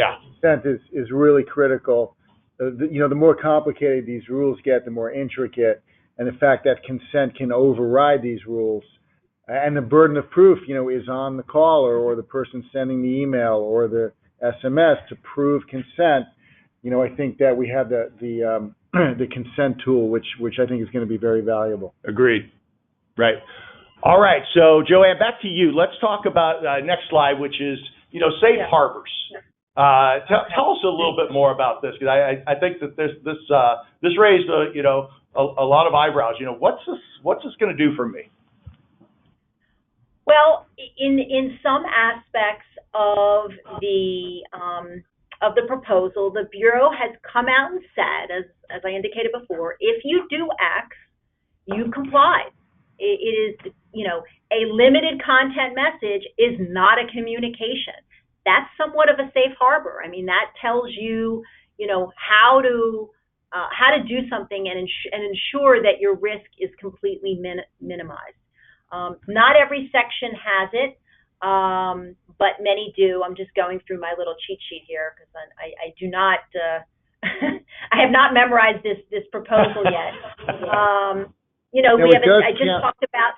consent is really critical. The more complicated these rules get, the more intricate, and the fact that consent can override these rules, and the burden of proof, is on the caller or the person sending the email or the SMS to prove consent. I think that we have the consent tool, which I think is going to be very valuable. Agreed. Right. All right. So, Joanne, back to you. Let's talk about next slide, which is safe harbors. Tell us a little bit more about this, because I think that this raised a lot of eyebrows. What's this going to do for me? Well, in some aspects of the proposal, the Bureau has come out and said, as I indicated before, if you do X, you comply. It is, a limited content message is not a communication. That's somewhat of a safe harbor. I mean, that tells you, how to do something and ensure that your risk is completely minimized. Not every section has it, but many do. I'm just going through my little cheat sheet here because I do not, I have not memorized this proposal yet. I just talked about.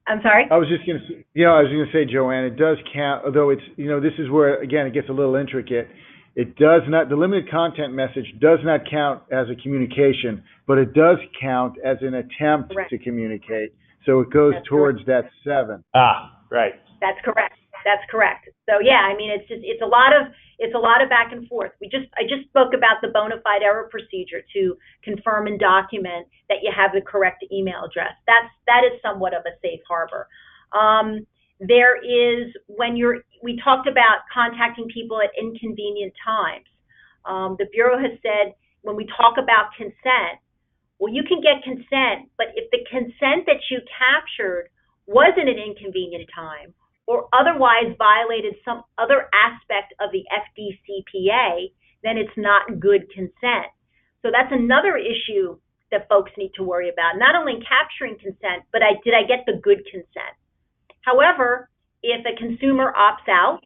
I'm sorry. I was just going to say, Joanne, it does count. Although it's, this is where again it gets a little intricate. It does not. The limited content message does not count as a communication, but it does count as an attempt to communicate. So it goes towards that 7. Right. That's correct. That's correct. So yeah, I mean, it's a lot of back and forth. I just spoke about the bona fide error procedure to confirm and document that you have the correct email address. That is somewhat of a safe harbor. There is we talked about contacting people at inconvenient times. The Bureau has said when we talk about consent, well, you can get consent, but if the consent that you captured was at an inconvenient time or otherwise violated some other aspect of the FDCPA, then it's not good consent. So that's another issue that folks need to worry about. Not only capturing consent, but did I get the good consent? However, if a consumer opts out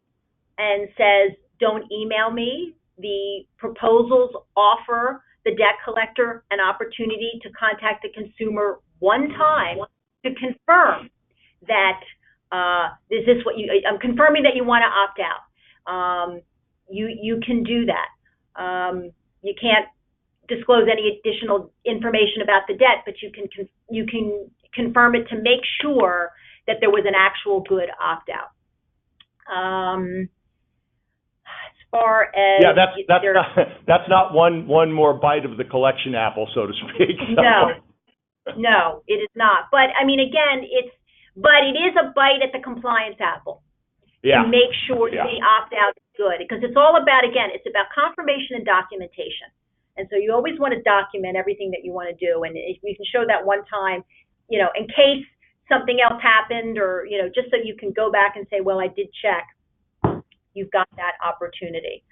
and says, don't email me, the proposals offer the debt collector an opportunity to contact the consumer one time to confirm that I'm confirming that you want to opt out. You can do that. You can't disclose any additional information about the debt, but you can confirm it to make sure that there was an actual good opt out. Far as that's not one more bite of the collection apple, so to speak. No, it is not. But I mean, again, it is a bite at the compliance apple. To make sure the opt out is good, because it's all about, again, it's about confirmation and documentation. And so you always want to document everything that you want to do, and if you can show that one time, in case something else happened, or just so you can go back and say, well, I did check. You've got that opportunity.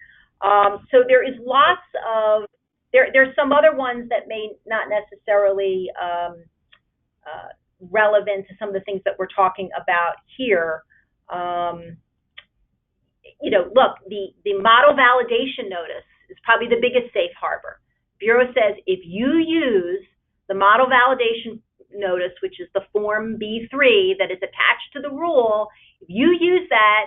So there is lots of, there's some other ones that may not necessarily relevant to some of the things that we're talking about here. Look, the model validation notice is probably the biggest safe harbor. Bureau says if you use the model validation notice, which is the Form B3 that is attached to the rule, if you use that,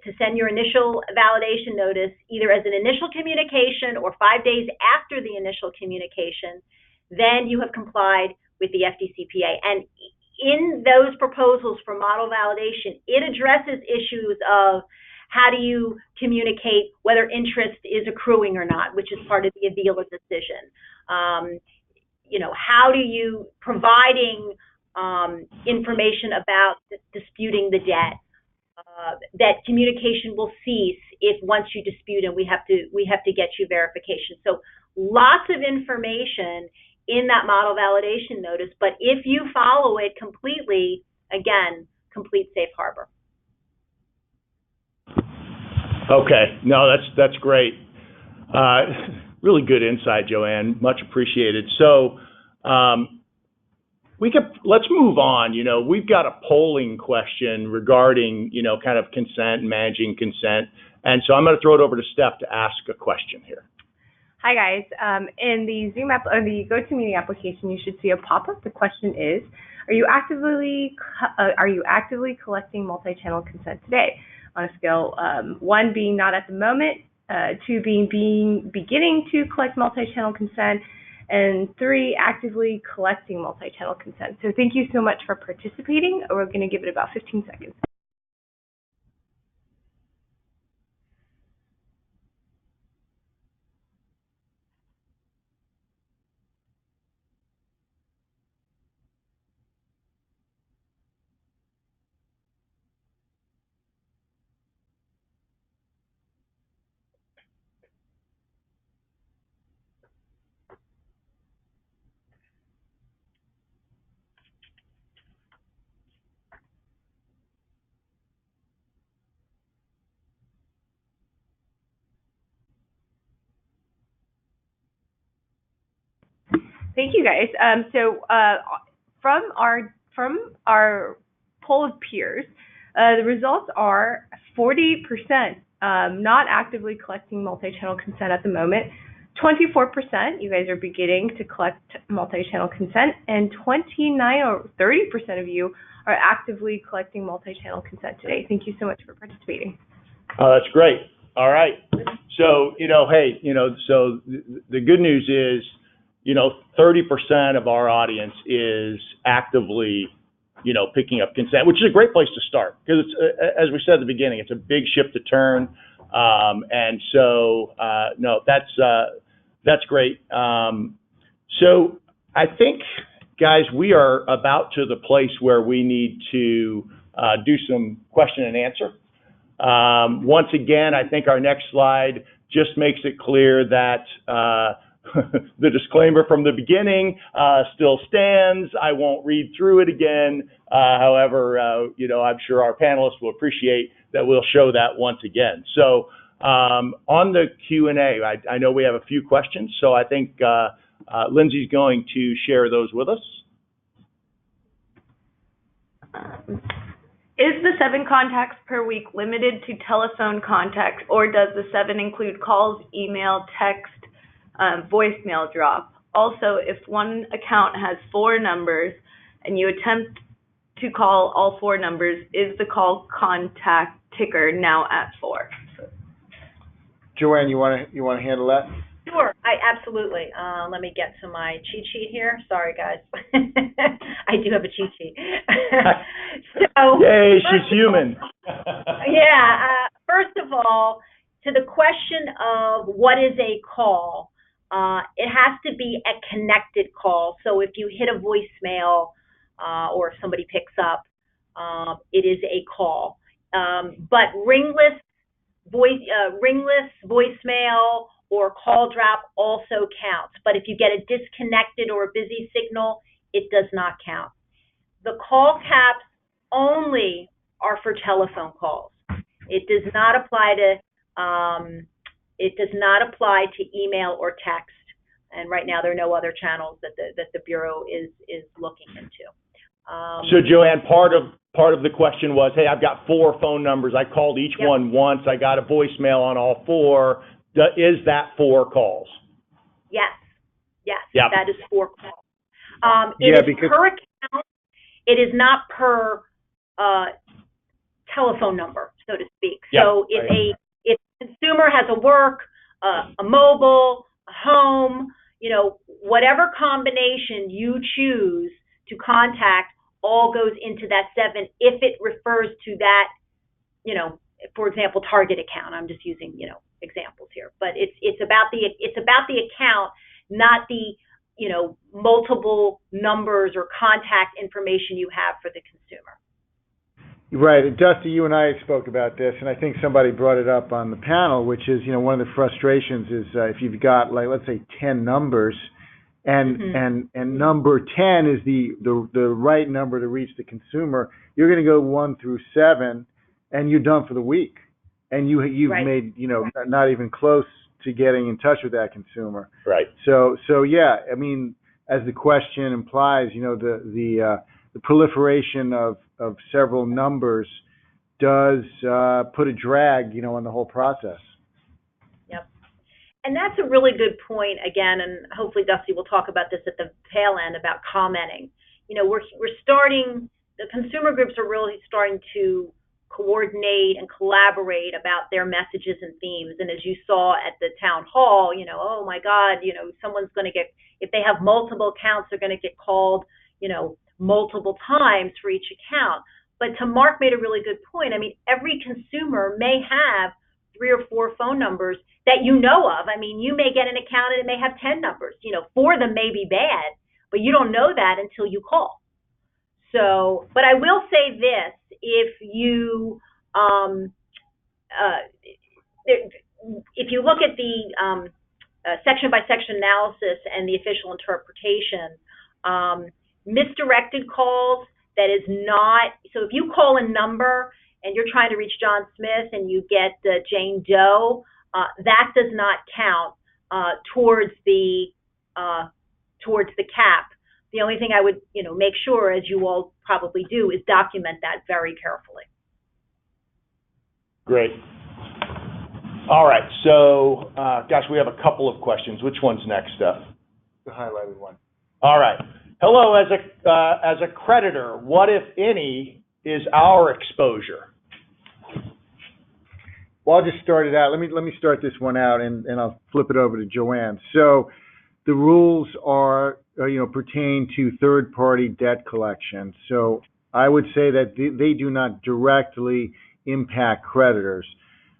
to send your initial validation notice either as an initial communication or 5 days after the initial communication, then you have complied with the FDCPA. And in those proposals for model validation, it addresses issues of how do you communicate whether interest is accruing or not, which is part of the Avila decision. How do you providing information about disputing the debt? That communication will cease if once you dispute, and we have to get you verification. So lots of information in that model validation notice, but if you follow it completely, again, complete safe harbor. Okay, no, that's great. Really good insight, Joanne. Much appreciated. So let's move on. We've got a polling question regarding kind of consent and managing consent, and so I'm going to throw it over to Steph to ask a question here. Hi guys. In the Zoom app or the GoToMeeting application, you should see a pop-up. The question is: Are you actively collecting multi-channel consent today? On a scale 1 being not at the moment, 2 being beginning to collect multi-channel consent, and 3 actively collecting multi-channel consent. So thank you so much for participating. We're going to give it about 15 seconds. Thank you, guys. From our poll of peers, the results are 40% not actively collecting multi-channel consent at the moment, 24% you guys are beginning to collect multi-channel consent, and 29 or 30% of you are actively collecting multi-channel consent today. Thank you so much for participating. That's great. All right. So, so the good news is, 30% of our audience is actively, picking up consent, which is a great place to start because it's, as we said at the beginning, it's a big ship to turn. And so, no, that's great. So I think, guys, we are about to the place where we need to do some question and answer. Once again, I think our next slide just makes it clear that the disclaimer from the beginning still stands. I won't read through it again. However, I'm sure our panelists will appreciate that we'll show that once again. So on the Q&A, I know we have a few questions, so I think Lindsay's going to share those with us. Is the 7 contacts per week limited to telephone contacts, or does the 7 include calls, email, text, voicemail drop? Also, if one account has 4 numbers and you attempt to call all 4 numbers, is the call contact ticker now at 4? Joanne, you want to handle that? Sure, absolutely. Let me get to my cheat sheet here. Sorry, guys. I do have a cheat sheet. Yay, she's human. First of all, to the question of what is a call, it has to be a connected call. So if you hit a voicemail or if somebody picks up, it is a call. But ringless voicemail or call drop also counts. But if you get a disconnected or a busy signal, it does not count. The call caps only are for telephone calls. It does not apply to email or text. And right now there are no other channels that the Bureau is looking into. So Joanne, part of the question was, hey, I've got 4 phone numbers. I called each one once. I got a voicemail on all 4. Is that 4 calls? Yes. Yep. That is 4 calls. It is per account. It is not per telephone number, so to speak. Yep. So if a consumer has a work, a mobile, a home, whatever combination you choose to contact all goes into that 7 if it refers to that, for example, target account. I'm just using, examples here, but it's about the account, not the, multiple numbers or contact information you have for the consumer. Right. Dusty, you and I spoke about this, and I think somebody brought it up on the panel, which is, one of the frustrations is if you've got, let's say 10 numbers, and number 10 is the right number to reach the consumer, you're going to go 1 through 7, and you're done for the week, and you've made not even close to getting in touch with that consumer. Right. So yeah, I mean, as the question implies, the proliferation of several numbers does put a drag, on the whole process. Yep. And that's a really good point, again, and hopefully Dusty will talk about this at the tail end about commenting. We're starting, the consumer groups are really starting to coordinate and collaborate about their messages and themes. And as you saw at the town hall, oh my God, someone's going to get, if they have multiple accounts, they're going to get called, multiple times for each account. But to Mark made a really good point. I mean, every consumer may have 3 or 4 phone numbers that you know of. I mean, you may get an account and it may have 10 numbers. 4 of them may be bad, but you don't know that until you call. So, but I will say this, if you look at the section by section analysis and the official interpretation, misdirected calls, that is not, so if you call a number and you're trying to reach John Smith and you get Jane Doe, that does not count towards the cap. The only thing I would, make sure, as you all probably do, is document that very carefully. Great. All right. So, gosh, we have a couple of questions. Which one's next, Steph? The highlighted one. All right. Hello, as a creditor, what, if any, is our exposure? Well, I'll just start it out. Let me start this one out, and I'll flip it over to Joanne. So, the rules are pertain to third-party debt collection. So I would say that they do not directly impact creditors,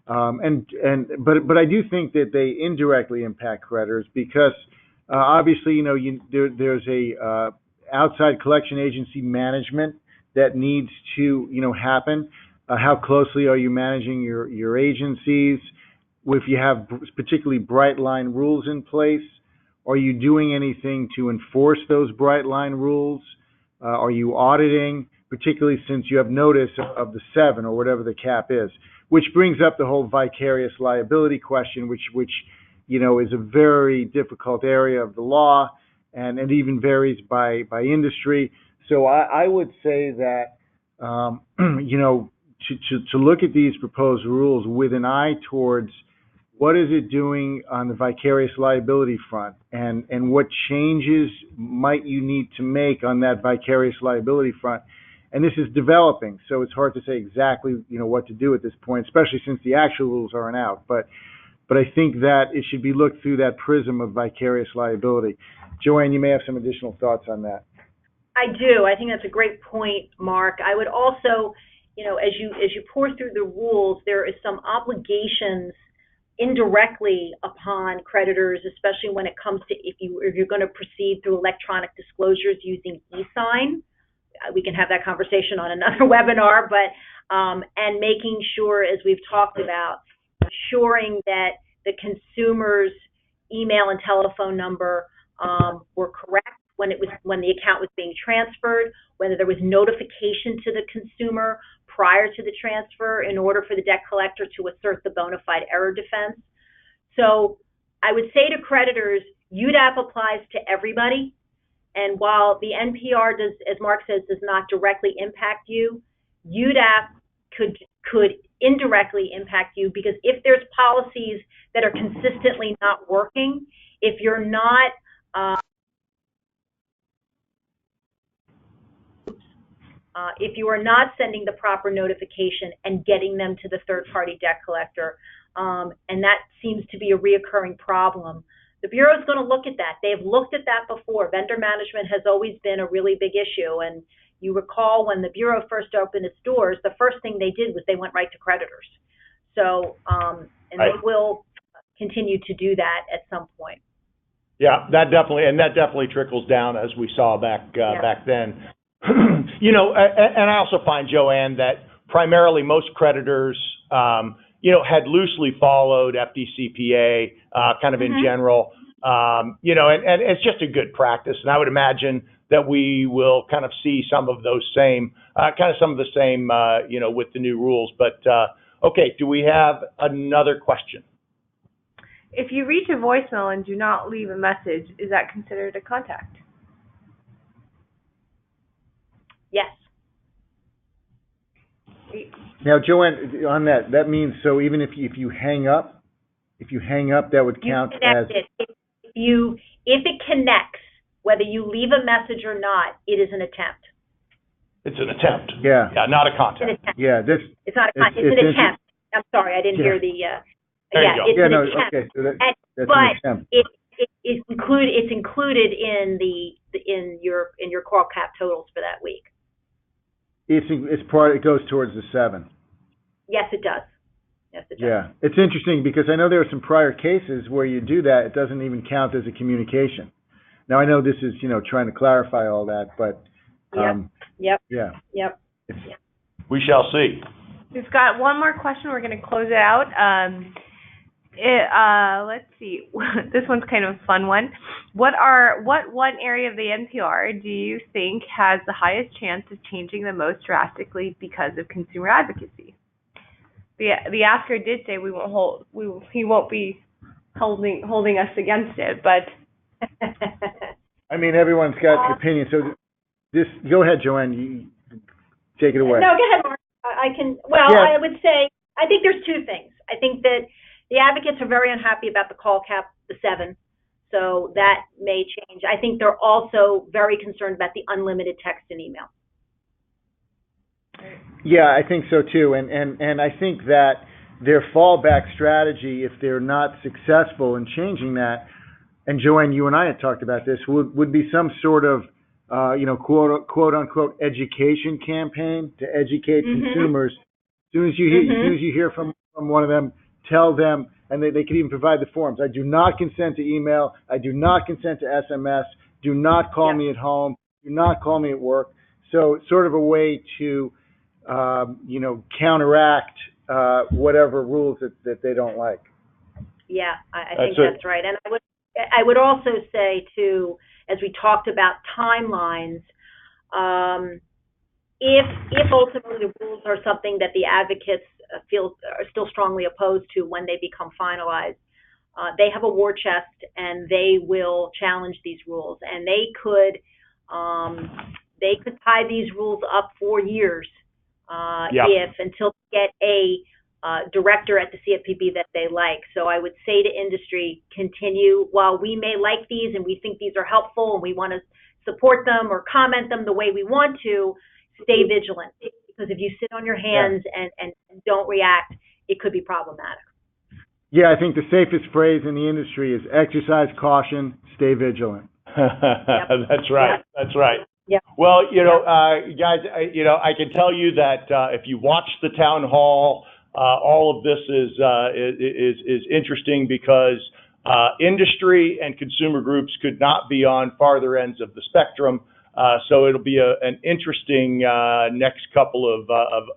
but I do think that they indirectly impact creditors because obviously there's a outside collection agency management that needs to happen. How closely are you managing your agencies? If you have particularly bright line rules in place, are you doing anything to enforce those bright line rules? Are you auditing, particularly since you have notice of the 7 or whatever the cap is? Which brings up the whole vicarious liability question, which is a very difficult area of the law, and it even varies by industry. So I would say that to look at these proposed rules with an eye towards what is it doing on the vicarious liability front, and what changes might you need to make on that vicarious liability front? And this is developing, so it's hard to say exactly what to do at this point, especially since the actual rules aren't out. But I think that it should be looked through that prism of vicarious liability. Joanne, you may have some additional thoughts on that. I do. I think that's a great point, Mark. I would also, as you pour through the rules, there is some obligations indirectly upon creditors, especially when it comes to if you're going to proceed through electronic disclosures using e-sign. We can have that conversation on another webinar, but and making sure, as we've talked about, ensuring that the consumer's email and telephone number were correct when the account was being transferred, whether there was notification to the consumer prior to the transfer in order for the debt collector to assert the bona fide error defense. So I would say to creditors, UDAP applies to everybody. And while the NPR does, as Mark says, does not directly impact you, UDAP could indirectly impact you, because if there's policies that are consistently not working, if you're not if you are not sending the proper notification and getting them to the third-party debt collector, and that seems to be a reoccurring problem, the Bureau is going to look at that. They've looked at that before. Vendor management has always been a really big issue, and you recall when the Bureau first opened its doors, the first thing they did was they went right to creditors. So, and they will continue to do that at some point. Yeah, that definitely trickles down, as we saw back then. And I also find, Joanne, that primarily most creditors, had loosely followed FDCPA kind of in general. You know, and it's just a good practice. And I would imagine that we will kind of see some of those same, you know, with the new rules. But, okay, do we have another question? If you reach a voicemail and do not leave a message, is that considered a contact? Yes. Now, Joanne, on that means, so even if you hang up, that would count as... If it connects, whether you leave a message or not, it is an attempt. It's an attempt. Yeah. Yeah, not a contact. Yeah, this... It's not a contact, it's an attempt. I'm sorry, I didn't hear the... There you go. It's an attempt. Okay, so that's but an attempt. It's included in your call cap totals for that week. It goes towards the 7. Yes, it does. Yes, it does. Yeah, it's interesting because I know there are some prior cases where you do that, it doesn't even count as a communication. Now I know this is, you know, trying to clarify all that, but Yep. yeah. Yep. We shall see. We've got one more question. We're going to close it out. Let's see. This one's kind of a fun one. What one area of the NPR do you think has the highest chance of changing the most drastically because of consumer advocacy? The asker did say he won't be holding us against it, but I mean, everyone's got an opinion. So go ahead, Joanne. You take it away. No, go ahead, Mark. I can. Well, yeah. I would say I think there's two things. I think that the advocates are very unhappy about the call cap, the 7, so that may change. I think they're also very concerned about the unlimited text and email. Yeah, I think so too, and I think that their fallback strategy, if they're not successful in changing that, and Joanne, you and I had talked about this, would be some sort of you know, quote unquote education campaign to educate consumers. As soon as you hear from one of them, tell them, and they could even provide the forms. I do not consent to email. I do not consent to SMS. Do not call me at home. Do not call me at work. So it's sort of a way to, you know, counteract whatever rules that they don't like. Yeah, I think that's right. And I would also say too, as we talked about timelines, if ultimately the rules are something that the advocates feel are still strongly opposed to when they become finalized, they have a war chest and they will challenge these rules, and they could tie these rules up for years until they get a director at the CFPB that they like. So I would say to industry, continue. While we may like these and we think these are helpful and we want to support them or comment them the way we want to, stay vigilant, because if you sit on your hands and don't react, it could be problematic. Yeah, I think the safest phrase in the industry is exercise caution, stay vigilant. That's right. That's right. Yeah. Well, you know, guys, you know, I can tell you that if you watch the town hall, all of this is interesting because industry and consumer groups could not be on farther ends of the spectrum. So it'll be an interesting next couple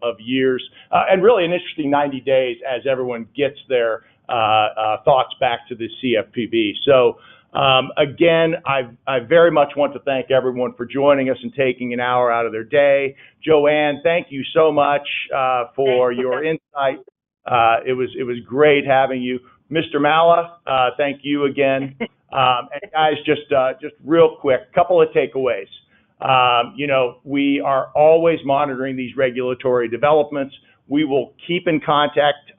of years, and really an interesting 90 days as everyone gets their thoughts back to the CFPB. So again, I very much want to thank everyone for joining us and taking an hour out of their day. Joanne, thank you so much for your insight. It was great having you. Mr. Malla, thank you again. And guys, just real quick, couple of takeaways. You know, we are always monitoring these regulatory developments. We will keep in contact,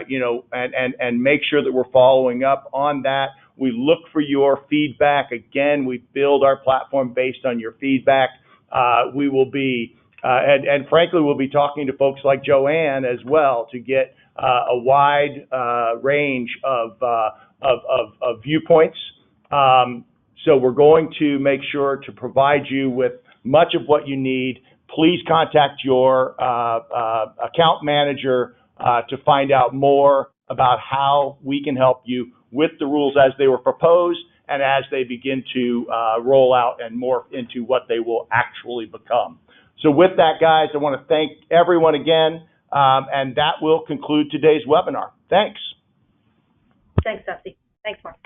you know, and make sure that we're following up on that. We look for your feedback. Again, we build our platform based on your feedback. We will be, and frankly, we'll be talking to folks like Joanne as well to get a wide range of viewpoints. So we're going to make sure to provide you with much of what you need. Please contact your account manager to find out more about how we can help you with the rules as they were proposed and as they begin to roll out and morph into what they will actually become. So with that, guys, I want to thank everyone again, and that will conclude today's webinar. Thanks. Thanks, Dusty. Thanks, Mark.